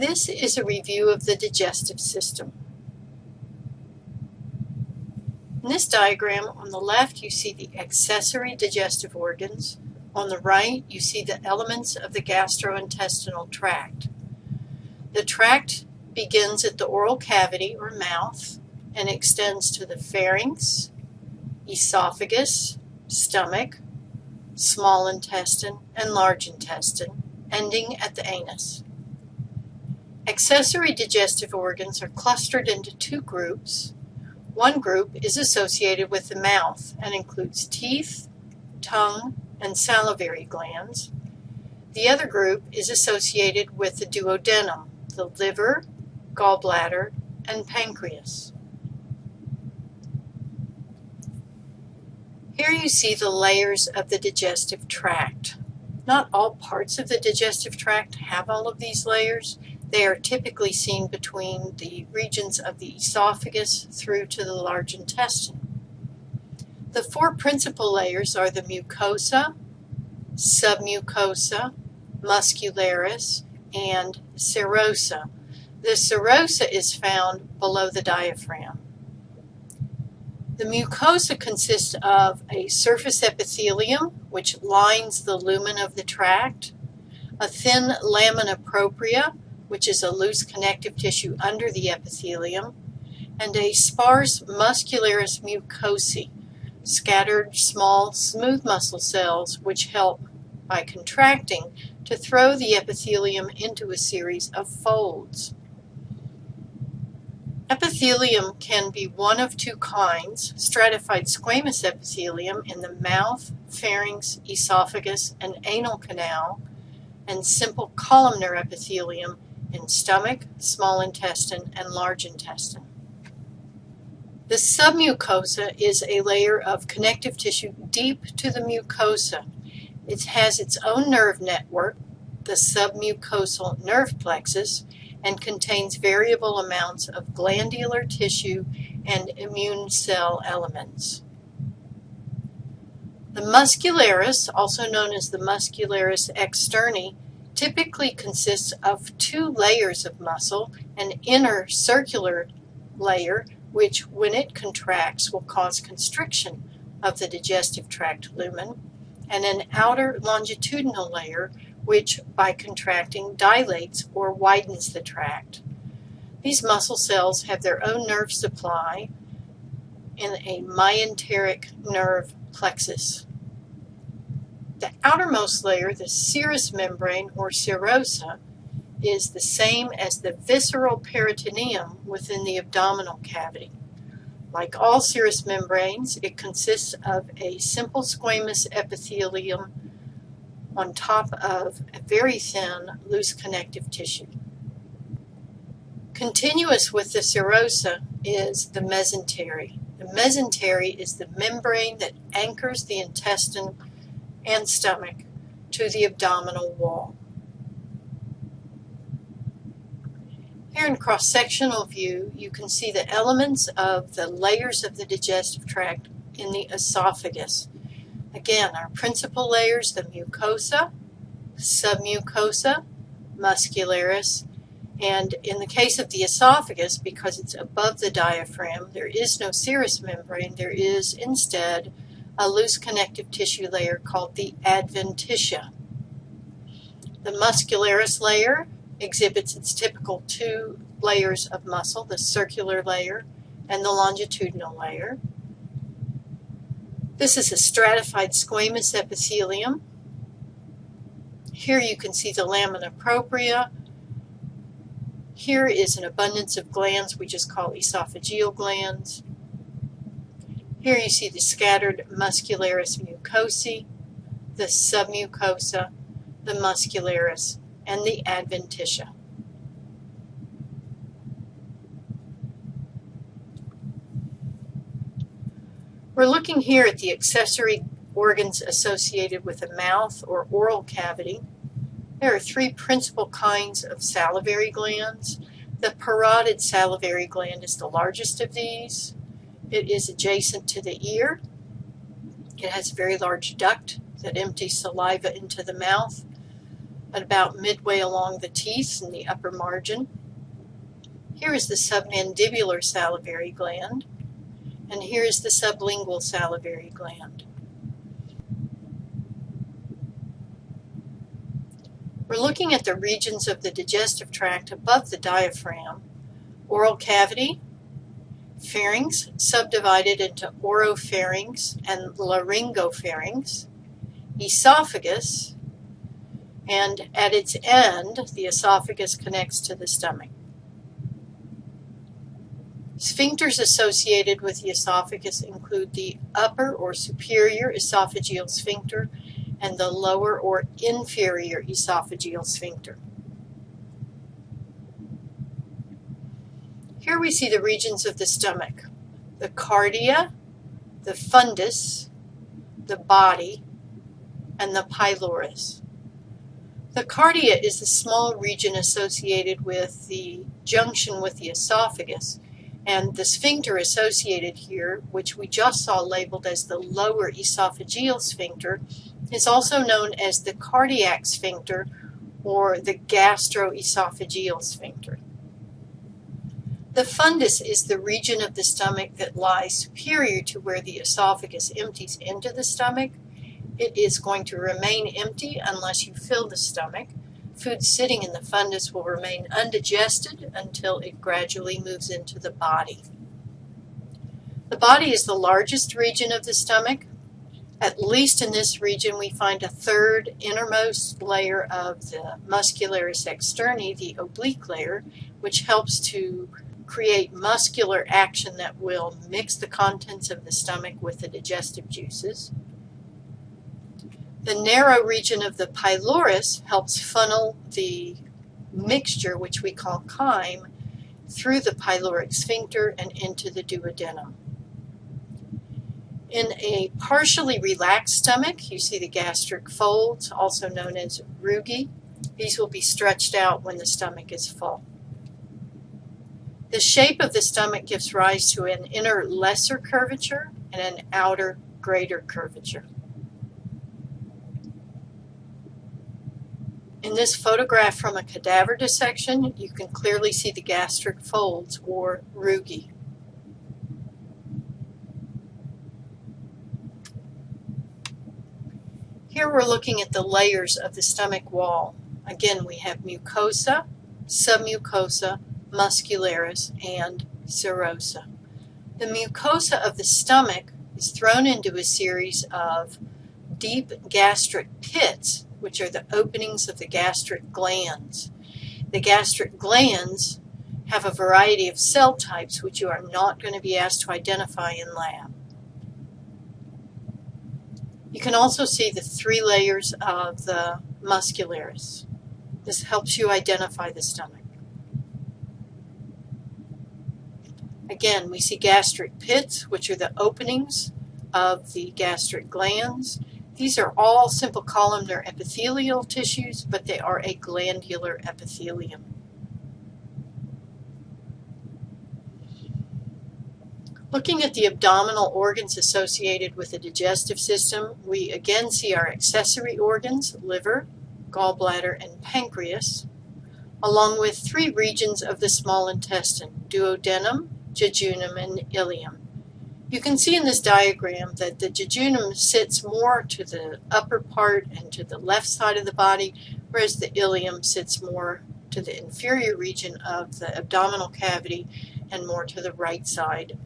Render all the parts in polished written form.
This is a review of the digestive system. In this diagram, on the left you see the accessory digestive organs. On the right you see the elements of the gastrointestinal tract. The tract begins at the oral cavity or mouth and extends to the pharynx, esophagus, stomach, small intestine, and large intestine, ending at the anus. Accessory digestive organs are clustered into two groups. One group is associated with the mouth and includes teeth, tongue, and salivary glands. The other group is associated with the duodenum, the liver, gallbladder, and pancreas. Here you see the layers of the digestive tract. Not all parts of the digestive tract have all of these layers. They are typically seen between the regions of the esophagus through to the large intestine. The four principal layers are the mucosa, submucosa, muscularis, and serosa. The serosa is found below the diaphragm. The mucosa consists of a surface epithelium, which lines the lumen of the tract, a thin lamina propria, which is a loose connective tissue under the epithelium, and a sparse muscularis mucosae, scattered small smooth muscle cells which help, by contracting, to throw the epithelium into a series of folds. Epithelium can be one of two kinds: stratified squamous epithelium in the mouth, pharynx, esophagus, and anal canal, and simple columnar epithelium in stomach, small intestine, and large intestine. The submucosa is a layer of connective tissue deep to the mucosa. It has its own nerve network, the submucosal nerve plexus, and contains variable amounts of glandular tissue and immune cell elements. The muscularis, also known as the muscularis externi, typically consists of two layers of muscle: an inner circular layer, which when it contracts will cause constriction of the digestive tract lumen, and an outer longitudinal layer, which by contracting dilates or widens the tract. These muscle cells have their own nerve supply in a myenteric nerve plexus. The outermost layer, the serous membrane or serosa, is the same as the visceral peritoneum within the abdominal cavity. Like all serous membranes, it consists of a simple squamous epithelium on top of a very thin, loose connective tissue. Continuous with the serosa is the mesentery. The mesentery is the membrane that anchors the intestine and stomach to the abdominal wall. Here in cross-sectional view, you can see the elements of the layers of the digestive tract in the esophagus. Again, our principal layers: the mucosa, submucosa, muscularis, and in the case of the esophagus, because it's above the diaphragm, there is no serous membrane. There is instead a loose connective tissue layer called the adventitia. The muscularis layer exhibits its typical two layers of muscle, the circular layer and the longitudinal layer. This is a stratified squamous epithelium. Here you can see the lamina propria. Here is an abundance of glands we just call esophageal glands. Here you see the scattered muscularis mucosae, the submucosa, the muscularis, and the adventitia. We're looking here at the accessory organs associated with the mouth or oral cavity. There are three principal kinds of salivary glands. The parotid salivary gland is the largest of these. It is adjacent to the ear. It has a very large duct that empties saliva into the mouth. at about midway along the teeth in the upper margin. Here is the submandibular salivary gland, and here is the sublingual salivary gland. We're looking at the regions of the digestive tract above the diaphragm: oral cavity, pharynx subdivided into oropharynx and laryngopharynx, esophagus, and at its end, the esophagus connects to the stomach. Sphincters associated with the esophagus include the upper or superior esophageal sphincter and the lower or inferior esophageal sphincter. Here we see the regions of the stomach: the cardia, the fundus, the body, and the pylorus. The cardia is the small region associated with the junction with the esophagus, and the sphincter associated here, which we just saw labeled as the lower esophageal sphincter, is also known as the cardiac sphincter or the gastroesophageal sphincter. The fundus is the region of the stomach that lies superior to where the esophagus empties into the stomach. It is going to remain empty unless you fill the stomach. Food sitting in the fundus will remain undigested until it gradually moves into the body. The body is the largest region of the stomach. At least in this region, we find a third innermost layer of the muscularis externi, the oblique layer, which helps to create muscular action that will mix the contents of the stomach with the digestive juices. The narrow region of the pylorus helps funnel the mixture, which we call chyme, through the pyloric sphincter and into the duodenum. In a partially relaxed stomach, you see the gastric folds, also known as rugae. These will be stretched out when the stomach is full. The shape of the stomach gives rise to an inner lesser curvature and an outer greater curvature. In this photograph from a cadaver dissection, you can clearly see the gastric folds, or rugae. Here we're looking at the layers of the stomach wall. Again, we have mucosa, submucosa, muscularis, and serosa. The mucosa of the stomach is thrown into a series of deep gastric pits, which are the openings of the gastric glands. The gastric glands have a variety of cell types which you are not going to be asked to identify in lab. You can also see the 3 layers of the muscularis. This helps you identify the stomach. Again, we see gastric pits, which are the openings of the gastric glands. These are all simple columnar epithelial tissues, but they are a glandular epithelium. Looking at the abdominal organs associated with the digestive system, we again see our accessory organs: liver, gallbladder, and pancreas, along with 3 regions of the small intestine: duodenum, jejunum, and ileum. You can see in this diagram that the jejunum sits more to the upper part and to the left side of the body, whereas the ileum sits more to the inferior region of the abdominal cavity and more to the right side.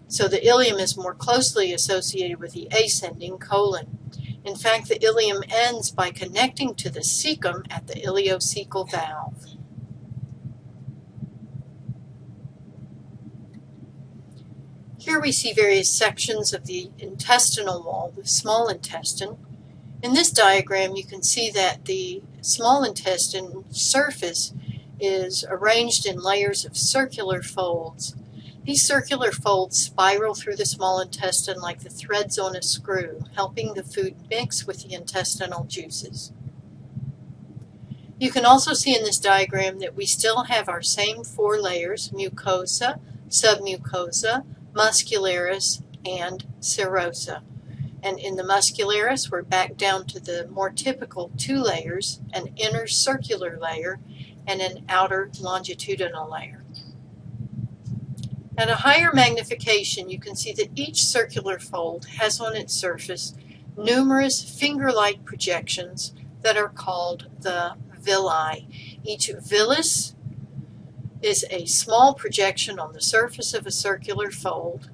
So the ileum is more closely associated with the ascending colon. In fact, the ileum ends by connecting to the cecum at the ileocecal valve. Here we see various sections of the intestinal wall, the small intestine. In this diagram, you can see that the small intestine surface is arranged in layers of circular folds. These circular folds spiral through the small intestine like the threads on a screw, helping the food mix with the intestinal juices. You can also see in this diagram that we still have our same 4 layers: mucosa, submucosa, muscularis, and serosa. And in the muscularis, we're back down to the more typical two layers, an inner circular layer and an outer longitudinal layer. At a higher magnification, you can see that each circular fold has on its surface numerous finger-like projections that are called the villi. Each villus is a small projection on the surface of a circular fold.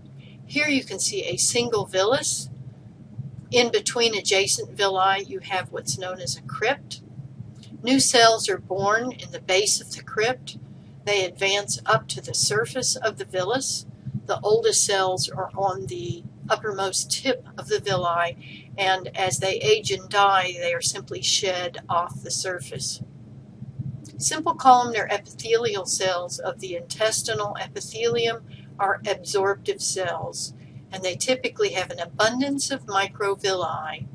Here you can see a single villus. In between adjacent villi, you have what's known as a crypt. New cells are born in the base of the crypt. They advance up to the surface of the villus. The oldest cells are on the uppermost tip of the villi, and as they age and die, they are simply shed off the surface. Simple columnar epithelial cells of the intestinal epithelium are absorptive cells, and they typically have an abundance of microvilli.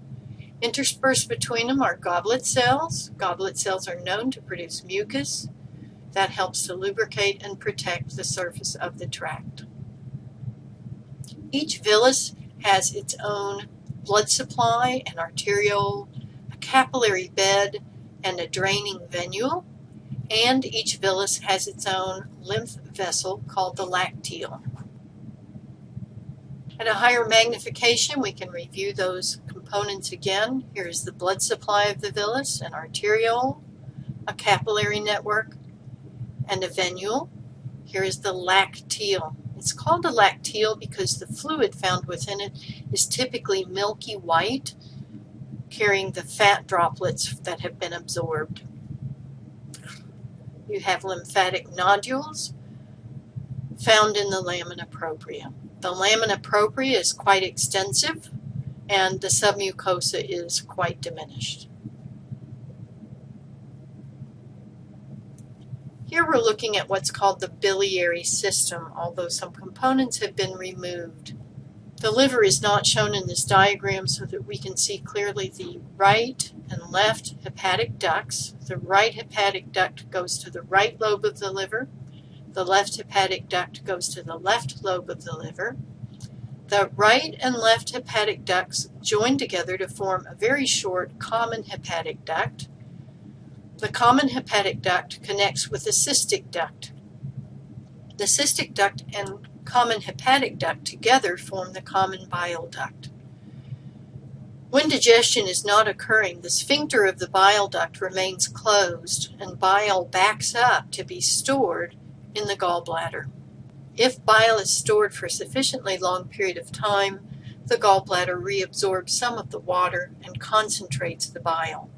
Interspersed between them are goblet cells. Goblet cells are known to produce mucus that helps to lubricate and protect the surface of the tract. Each villus has its own blood supply, an arteriole, a capillary bed, and a draining venule, and each villus has its own lymph vessel called the lacteal. At a higher magnification, we can review those components again. Here is the blood supply of the villus, an arteriole, a capillary network, and a venule. Here is the lacteal. It's called a lacteal because the fluid found within it is typically milky white, carrying the fat droplets that have been absorbed. You have lymphatic nodules found in the lamina propria. The lamina propria is quite extensive, and the submucosa is quite diminished. Here we're looking at what's called the biliary system, although some components have been removed. The liver is not shown in this diagram so that we can see clearly the right and left hepatic ducts. The right hepatic duct goes to the right lobe of the liver. The left hepatic duct goes to the left lobe of the liver. The right and left hepatic ducts join together to form a very short common hepatic duct. The common hepatic duct connects with the cystic duct. The cystic duct and common hepatic duct together form the common bile duct. When digestion is not occurring, the sphincter of the bile duct remains closed and bile backs up to be stored in the gallbladder. If bile is stored for a sufficiently long period of time, the gallbladder reabsorbs some of the water and concentrates the bile.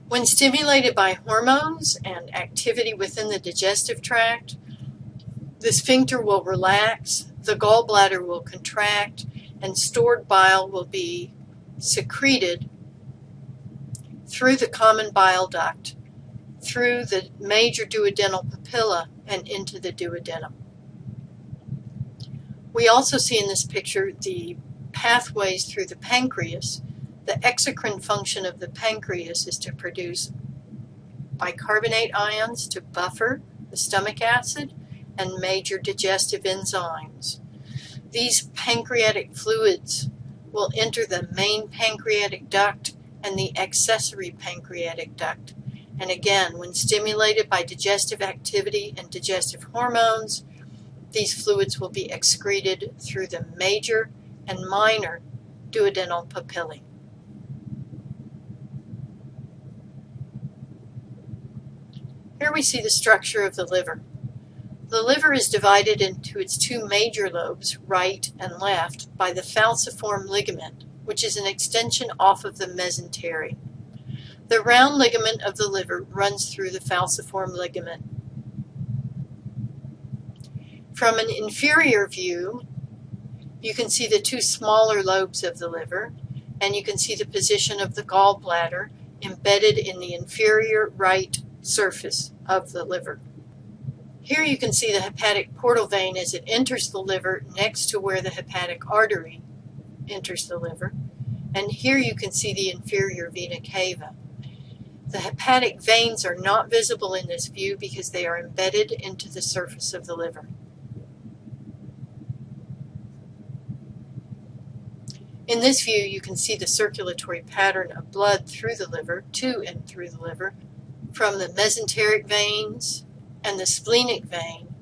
When stimulated by hormones and activity within the digestive tract, the sphincter will relax, the gallbladder will contract, and stored bile will be secreted through the common bile duct, through the major duodenal papilla, and into the duodenum. We also see in this picture the pathways through the pancreas. The exocrine function of the pancreas is to produce bicarbonate ions to buffer the stomach acid and major digestive enzymes. These pancreatic fluids will enter the main pancreatic duct and the accessory pancreatic duct. And again, when stimulated by digestive activity and digestive hormones, these fluids will be excreted through the major and minor duodenal papillae. Here we see the structure of the liver. The liver is divided into its two major lobes, right and left, by the falciform ligament, which is an extension off of the mesentery. The round ligament of the liver runs through the falciform ligament. From an inferior view, you can see the two smaller lobes of the liver, and you can see the position of the gallbladder embedded in the inferior right surface of the liver. Here you can see the hepatic portal vein as it enters the liver next to where the hepatic artery enters the liver. And here you can see the inferior vena cava. The hepatic veins are not visible in this view because they are embedded into the surface of the liver. In this view, you can see the circulatory pattern of blood through the liver, to and through the liver, from the mesenteric veins and the splenic vein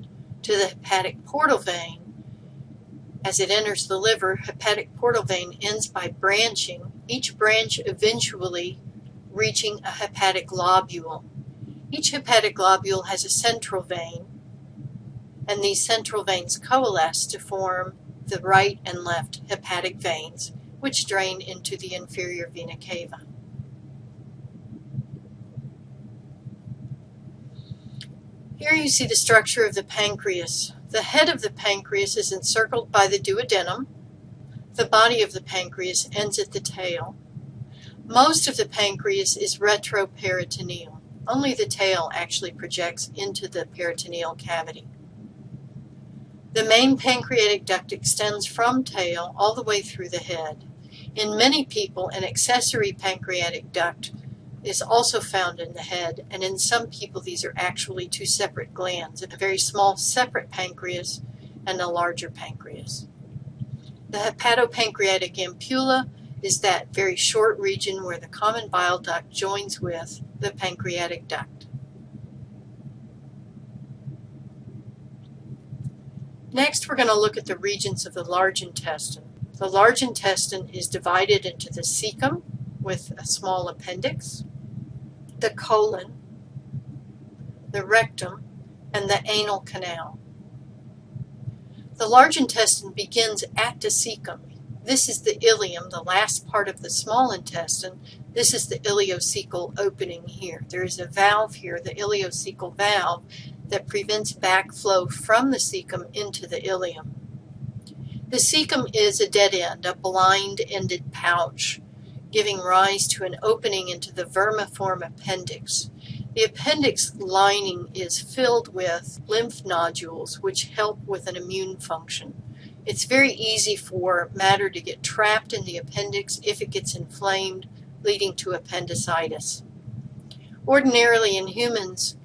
to the hepatic portal vein. As it enters the liver, hepatic portal vein ends by branching, each branch eventually reaching a hepatic lobule. Each hepatic lobule has a central vein, and these central veins coalesce to form the right and left hepatic veins, which drain into the inferior vena cava. Here you see the structure of the pancreas. The head of the pancreas is encircled by the duodenum. The body of the pancreas ends at the tail. Most of the pancreas is retroperitoneal. Only the tail actually projects into the peritoneal cavity. The main pancreatic duct extends from tail all the way through the head. In many people, an accessory pancreatic duct is also found in the head, and in some people these are actually two separate glands, a very small separate pancreas and a larger pancreas. The hepatopancreatic ampulla is that very short region where the common bile duct joins with the pancreatic duct. Next, we're going to look at the regions of the large intestine. The large intestine is divided into the cecum with a small appendix, the colon, the rectum, and the anal canal. The large intestine begins at the cecum. This is the ileum, the last part of the small intestine. This is the ileocecal opening here. There is a valve here, the ileocecal valve, that prevents backflow from the cecum into the ileum. The cecum is a dead end, a blind-ended pouch, giving rise to an opening into the vermiform appendix. The appendix lining is filled with lymph nodules, which help with an immune function. It's very easy for matter to get trapped in the appendix if it gets inflamed, leading to appendicitis. Ordinarily in humans,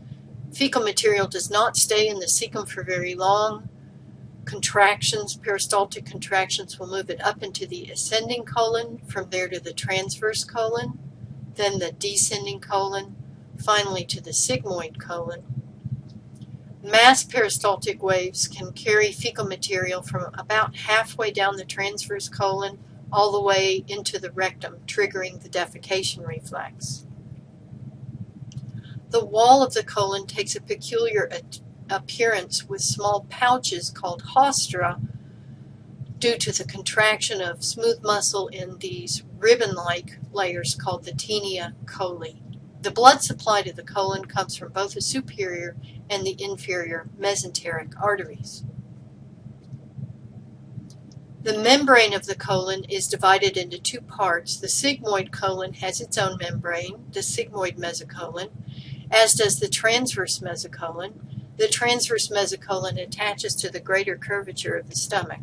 fecal material does not stay in the cecum for very long. Contractions, peristaltic contractions, will move it up into the ascending colon, from there to the transverse colon, then the descending colon, finally to the sigmoid colon. Mass peristaltic waves can carry fecal material from about halfway down the transverse colon all the way into the rectum, triggering the defecation reflex. The wall of the colon takes a peculiar appearance with small pouches called haustra due to the contraction of smooth muscle in these ribbon-like layers called the tinea coli. The blood supply to the colon comes from both the superior and the inferior mesenteric arteries. The membrane of the colon is divided into two parts. The sigmoid colon has its own membrane, the sigmoid mesocolon, as does the transverse mesocolon. The transverse mesocolon attaches to the greater curvature of the stomach.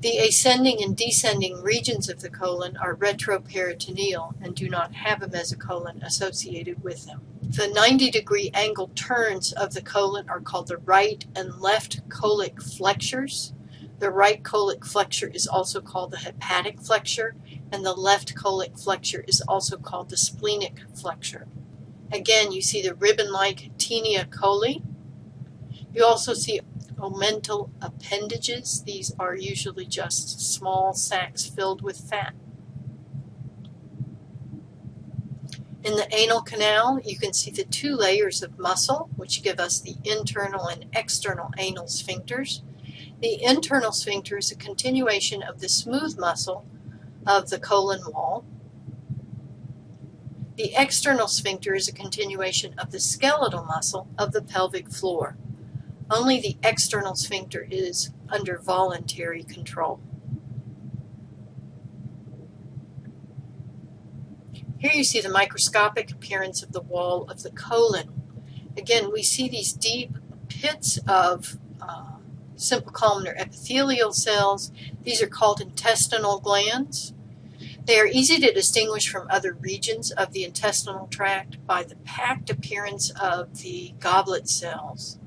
The ascending and descending regions of the colon are retroperitoneal and do not have a mesocolon associated with them. The 90-degree angle turns of the colon are called the right and left colic flexures. The right colic flexure is also called the hepatic flexure, and the left colic flexure is also called the splenic flexure. Again, you see the ribbon-like tinea coli. You also see omental appendages. These are usually just small sacs filled with fat. In the anal canal, you can see the two layers of muscle, which give us the internal and external anal sphincters. The internal sphincter is a continuation of the smooth muscle of the colon wall. The external sphincter is a continuation of the skeletal muscle of the pelvic floor. Only the external sphincter is under voluntary control. Here you see the microscopic appearance of the wall of the colon. Again, we see these deep pits of simple columnar epithelial cells. These are called intestinal glands. They are easy to distinguish from other regions of the intestinal tract by the packed appearance of the goblet cells.